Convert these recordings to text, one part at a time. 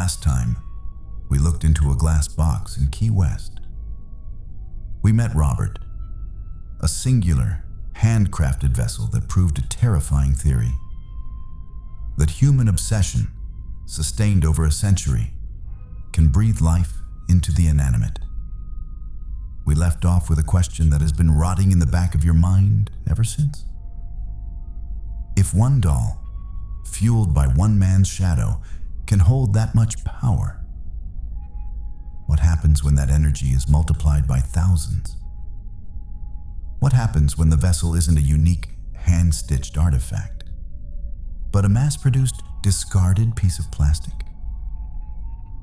Last time, we looked into a glass box in Key West. We met Robert, a singular, handcrafted vessel that proved a terrifying theory: that human obsession, sustained over a century, can breathe life into the inanimate. We left off with a question that has been rotting in the back of your mind ever since. If one doll, fueled by one man's shadow, can hold that much power, what happens when that energy is multiplied by thousands? What happens when the vessel isn't a unique, hand-stitched artifact, but a mass-produced, discarded piece of plastic?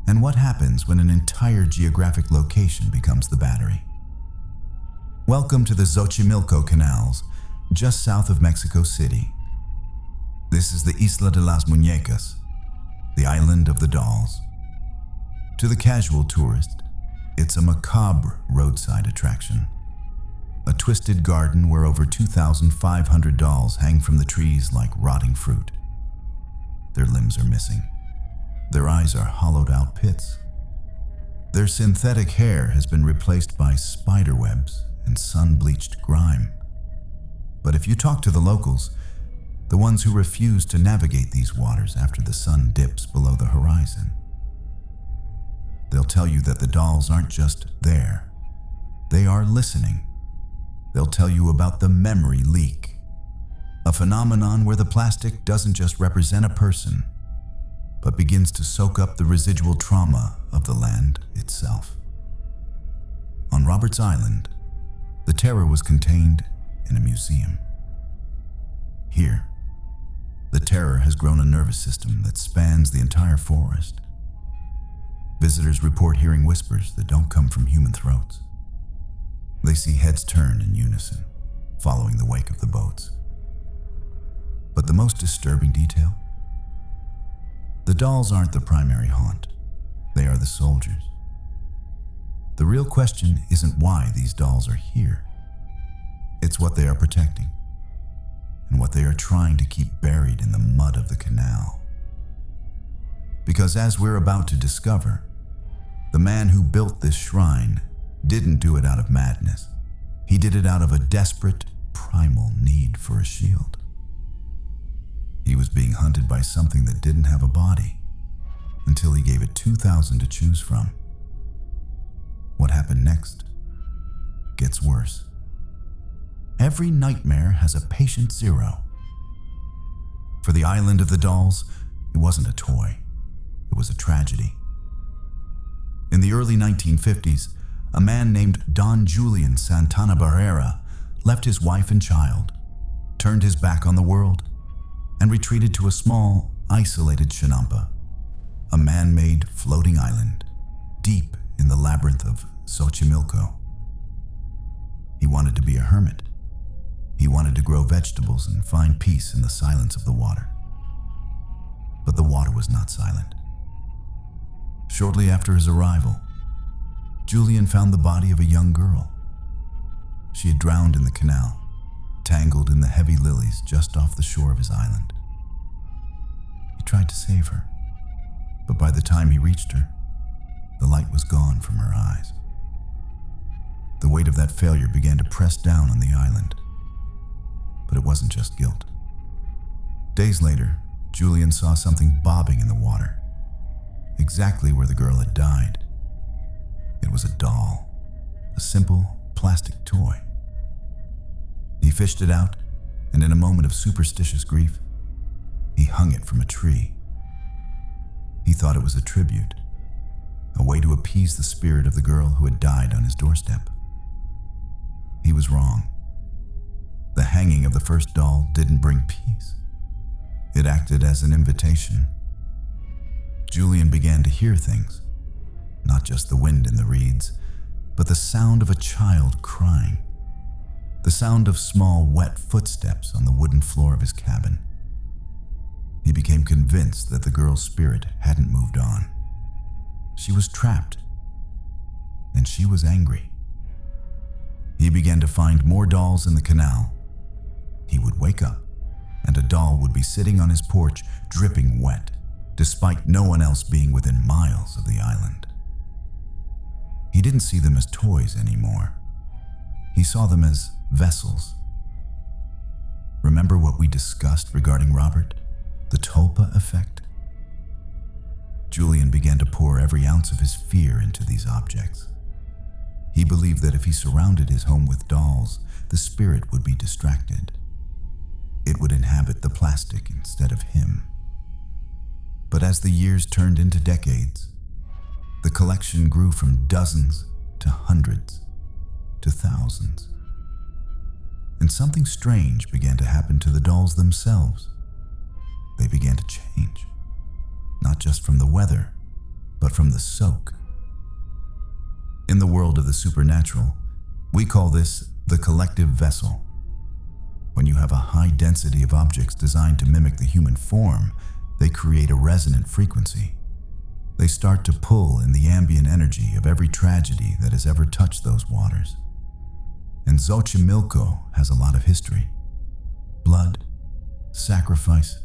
And what happens when an entire geographic location becomes the battery? Welcome to the Xochimilco canals, just south of Mexico City. This is the Isla de las Muñecas, the island of the dolls. To the casual tourist, it's a macabre roadside attraction. A twisted garden where over 2,500 dolls hang from the trees like rotting fruit. Their limbs are missing. Their eyes are hollowed out pits. Their synthetic hair has been replaced by spider webs and sun-bleached grime. But if you talk to the locals, the ones who refuse to navigate these waters after the sun dips below the horizon, they'll tell you that the dolls aren't just there. They are listening. They'll tell you about the memory leak, a phenomenon where the plastic doesn't just represent a person, but begins to soak up the residual trauma of the land itself. On Robert's Island, the terror was contained in a museum. Here, the terror has grown a nervous system that spans the entire forest. Visitors report hearing whispers that don't come from human throats. They see heads turn in unison, following the wake of the boats. But the most disturbing detail? The dolls aren't the primary haunt. They are the soldiers. The real question isn't why these dolls are here. It's what they are protecting, and what they are trying to keep buried in the mud of the canal. Because as we're about to discover, the man who built this shrine didn't do it out of madness. He did it out of a desperate, primal need for a shield. He was being hunted by something that didn't have a body, until he gave it 2,000 to choose from. What happened next gets worse. Every nightmare has a patient zero. For the island of the dolls, it wasn't a toy. It was a tragedy. In the early 1950s, a man named Don Julian Santana Barrera left his wife and child, turned his back on the world, and retreated to a small, isolated chinampa, a man-made floating island deep in the labyrinth of Xochimilco. He wanted to be a hermit. He wanted to grow vegetables and find peace in the silence of the water. But the water was not silent. Shortly after his arrival, Julian found the body of a young girl. She had drowned in the canal, tangled in the heavy lilies just off the shore of his island. He tried to save her, but by the time he reached her, the light was gone from her eyes. The weight of that failure began to press down on the island. But it wasn't just guilt. Days later, Julian saw something bobbing in the water, exactly where the girl had died. It was a doll, a simple plastic toy. He fished it out, and in a moment of superstitious grief, he hung it from a tree. He thought it was a tribute, a way to appease the spirit of the girl who had died on his doorstep. He was wrong. The hanging of the first doll didn't bring peace. It acted as an invitation. Julian began to hear things, not just the wind in the reeds, but the sound of a child crying, the sound of small, wet footsteps on the wooden floor of his cabin. He became convinced that the girl's spirit hadn't moved on. She was trapped, and she was angry. He began to find more dolls in the canal. He would wake up, and a doll would be sitting on his porch, dripping wet, despite no one else being within miles He didn't see them as toys anymore. He saw them as vessels. Remember what we discussed regarding Robert? The tulpa effect? Julian began to pour every ounce of his fear into these objects. He believed that if he surrounded his home with dolls, the spirit would be distracted. It would inhabit the plastic instead of him. But as the years turned into decades, the collection grew from dozens to hundreds to thousands. And something strange began to happen to the dolls themselves. They began to change, not just from the weather, but from the soak. In the world of the supernatural, we call this the collective vessel. When you have a high density of objects designed to mimic the human form, they create a resonant frequency. They start to pull in the ambient energy of every tragedy that has ever touched those waters. And Xochimilco has a lot of history. Blood, sacrifice,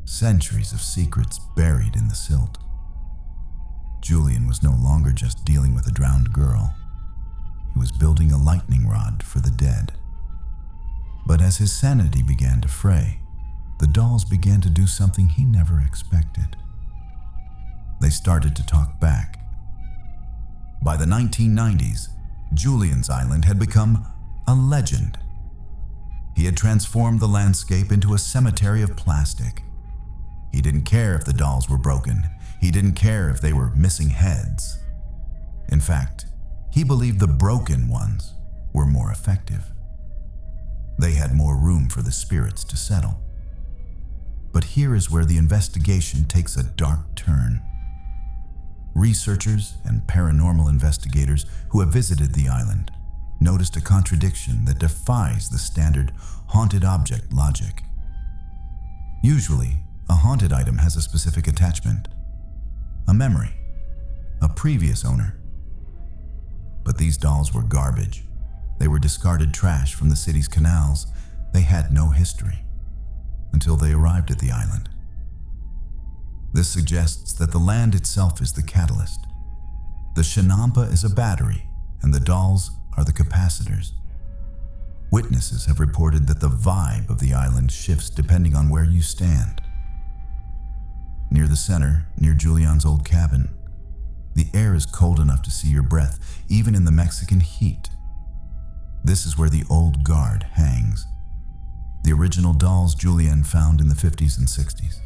centuries of secrets buried in the silt. Julian was no longer just dealing with a drowned girl. He was building a lightning rod for the dead. But as his sanity began to fray, the dolls began to do something he never expected. They started to talk back. By the 1990s, Julian's island had become a legend. He had transformed the landscape into a cemetery of plastic. He didn't care if the dolls were broken. He didn't care if they were missing heads. In fact, he believed the broken ones were more effective. They had more room for the spirits to settle. But here is where the investigation takes a dark turn. Researchers and paranormal investigators who have visited the island noticed a contradiction that defies the standard haunted object logic. Usually, a haunted item has a specific attachment, a memory, a previous owner. But these dolls were garbage. They were discarded trash from the city's canals. They had no history until they arrived at the island. This suggests that the land itself is the catalyst. The Shinampa is a battery, and the dolls are the capacitors. Witnesses have reported that the vibe of the island shifts depending on where you stand. Near the center, near Julian's old cabin, the air is cold enough to see your breath, even in the Mexican heat. This is where the old guard hangs. The original dolls Julian found in the 50s and 60s.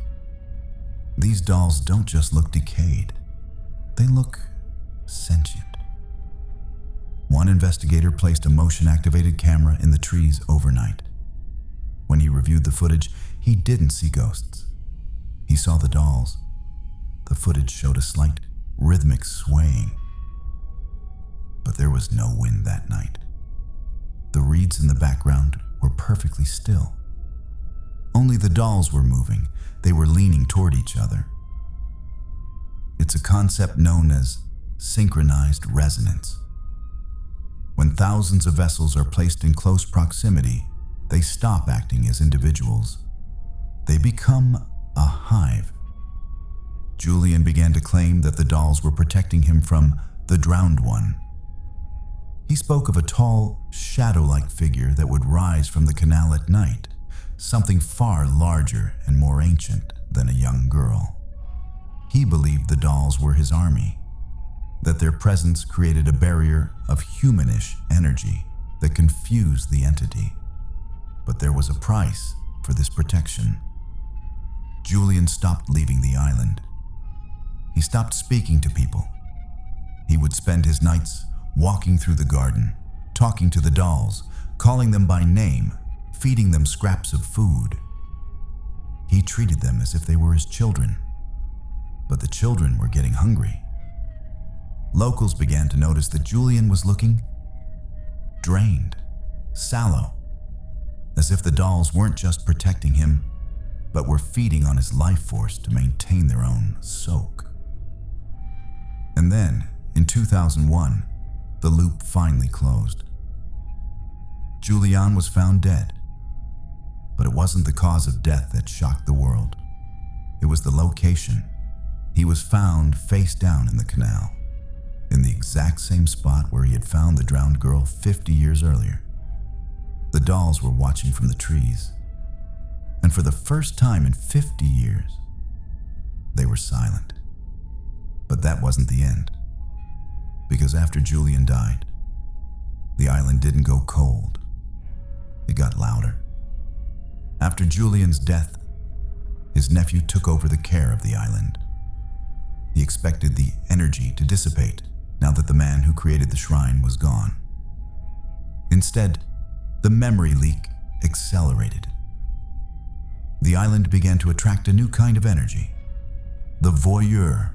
These dolls don't just look decayed. They look sentient. One investigator placed a motion-activated camera in the trees overnight. When he reviewed the footage, he didn't see ghosts. He saw the dolls. The footage showed a slight, rhythmic swaying. But there was no wind that night. The reeds in the background were perfectly still. Only the dolls were moving. They were leaning toward each other. It's a concept known as synchronized resonance. When thousands of vessels are placed in close proximity, they stop acting as individuals. They become a hive. Julian began to claim that the dolls were protecting him from the drowned one. He spoke of a tall, shadow-like figure that would rise from the canal at night, something far larger and more ancient than a young girl. He believed the dolls were his army, that their presence created a barrier of humanish energy that confused the entity. But there was a price for this protection. Julian stopped leaving the island. He stopped speaking to people. He would spend his nights walking through the garden, talking to the dolls, calling them by name, feeding them scraps of food. He treated them as if they were his children. But the children were getting hungry. Locals began to notice that Julian was looking drained, sallow, as if the dolls weren't just protecting him, but were feeding on his life force to maintain their own soak. And then, in 2001, the loop finally closed. Julian was found dead, but it wasn't the cause of death that shocked the world. It was the location. He was found face down in the canal. in the exact same spot where he had found the drowned girl 50 years earlier. The dolls were watching from the trees, and for the first time in 50 years, they were silent. But that wasn't the end, because after Julian died, the island didn't go cold. It got louder. After Julian's death, his nephew took over the care of the island. He expected the energy to dissipate now that the man who created the shrine was gone. Instead, the memory leak accelerated. The island began to attract a new kind of energy, the voyeur.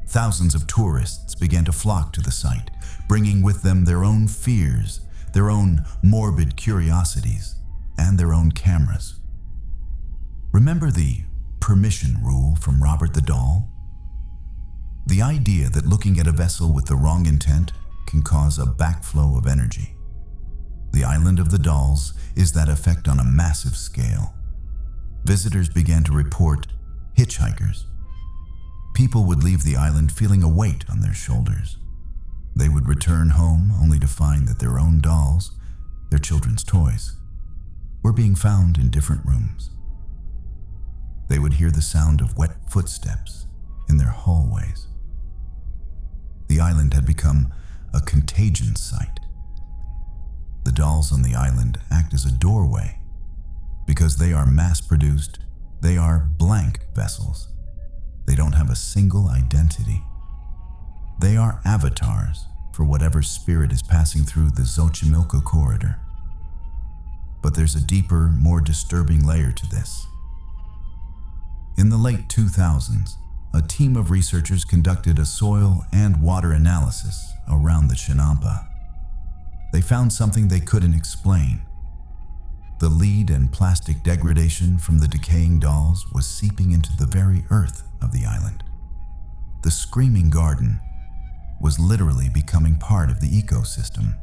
Thousands of tourists began to flock to the site, bringing with them their own fears, their own morbid curiosities, and their own cameras. Remember the permission rule from Robert the Doll? The idea that looking at a vessel with the wrong intent can cause a backflow of energy. The Island of the Dolls is that effect on a massive scale. Visitors began to report hitchhikers. People would leave the island feeling a weight on their shoulders. They would return home only to find that their own dolls, their children's toys, were being found in different rooms. They would hear the sound of wet footsteps in their hallways. The island had become a contagion site. The dolls on the island act as a doorway. Because they are mass-produced, they are blank vessels. They don't have a single identity. They are avatars for whatever spirit is passing through the Xochimilco corridor. But there's a deeper, more disturbing layer to this. In the late 2000s, a team of researchers conducted a soil and water analysis around the Chinampa. They found something they couldn't explain. The lead and plastic degradation from the decaying dolls was seeping into the very earth of the island. The screaming garden was literally becoming part of the ecosystem.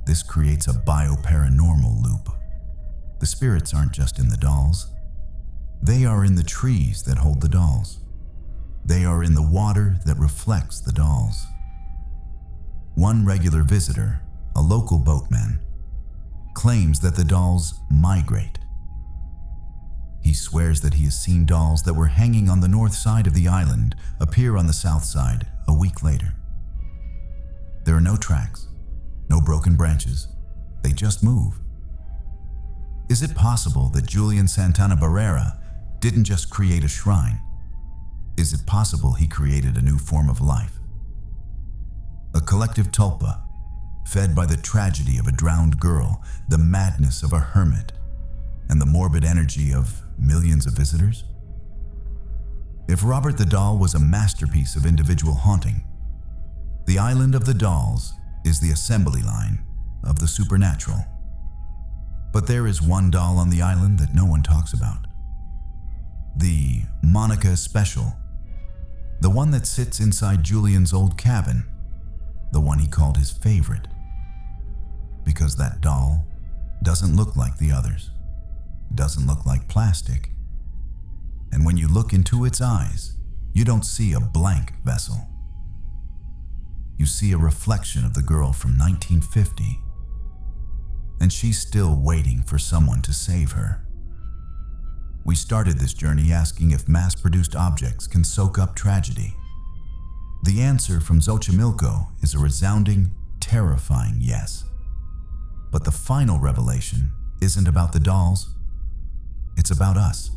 This creates a bioparanormal loop. The spirits aren't just in the dolls. They are in the trees that hold the dolls. They are in the water that reflects the dolls. One regular visitor, a local boatman, claims that the dolls migrate. He swears that he has seen dolls that were hanging on the north side of the island appear on the south side a week later. There are no tracks, no broken branches. They just move. Is it possible that Julian Santana Barrera didn't just create a shrine? Is it possible he created a new form of life? A collective tulpa, fed by the tragedy of a drowned girl, the madness of a hermit, and the morbid energy of millions of visitors? If Robert the Doll was a masterpiece of individual haunting, the Island of the Dolls is the assembly line of the supernatural. But there is one doll on the island that no one talks about. The Monica Special. The one that sits inside Julian's old cabin. The one he called his favorite. Because that doll doesn't look like the others. Doesn't look like plastic. And when you look into its eyes, you don't see a blank vessel. You see a reflection of the girl from 1950. And she's still waiting for someone to save her. We started this journey asking if mass-produced objects can soak up tragedy. The answer from Xochimilco is a resounding, terrifying yes. But the final revelation isn't about the dolls. It's about us.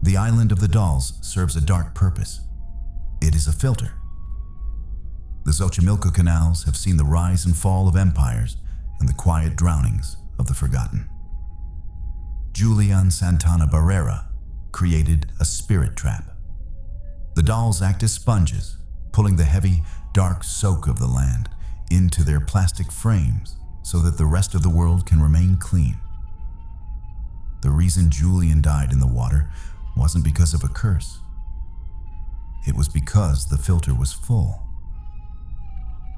The Island of the Dolls serves a dark purpose. It is a filter. The Xochimilco canals have seen the rise and fall of empires and the quiet drownings of the forgotten. Julian Santana Barrera created a spirit trap. The dolls act as sponges, pulling the heavy, dark soak of the land into their plastic frames so that the rest of the world can remain clean. The reason Julian died in the water wasn't because of a curse. It was because the filter was full.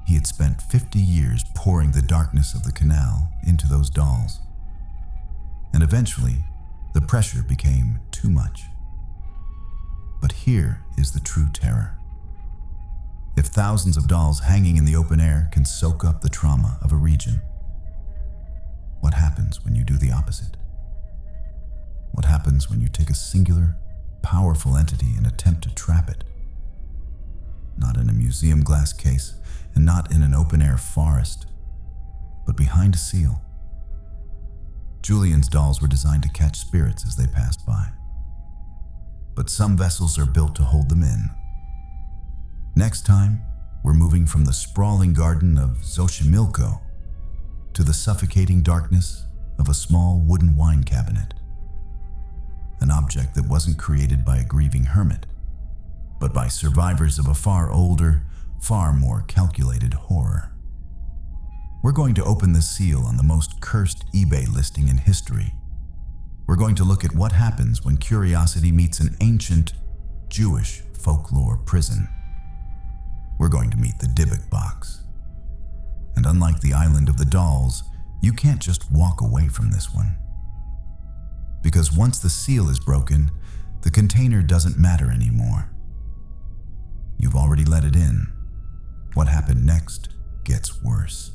He had spent 50 years pouring the darkness of the canal into those dolls. And eventually, the pressure became too much. But here is the true terror. If thousands of dolls hanging in the open air can soak up the trauma of a region. What happens when you do the opposite? What happens when you take a singular, powerful entity and attempt to trap it? Not in a museum glass case, and not in an open-air forest, but behind a seal. Julian's dolls were designed to catch spirits as they passed by. But some vessels are built to hold them in. Next time, we're moving from the sprawling garden of Xochimilco to the suffocating darkness of a small wooden wine cabinet. An object that wasn't created by a grieving hermit, but by survivors of a far older, far more calculated horror. We're going to open the seal on the most cursed eBay listing in history. We're going to look at what happens when curiosity meets an ancient Jewish folklore prison. We're going to meet the Dybbuk box. And unlike the island of the dolls, you can't just walk away from this one. Because once the seal is broken, the container doesn't matter anymore. You've already let it in. What happened next gets worse.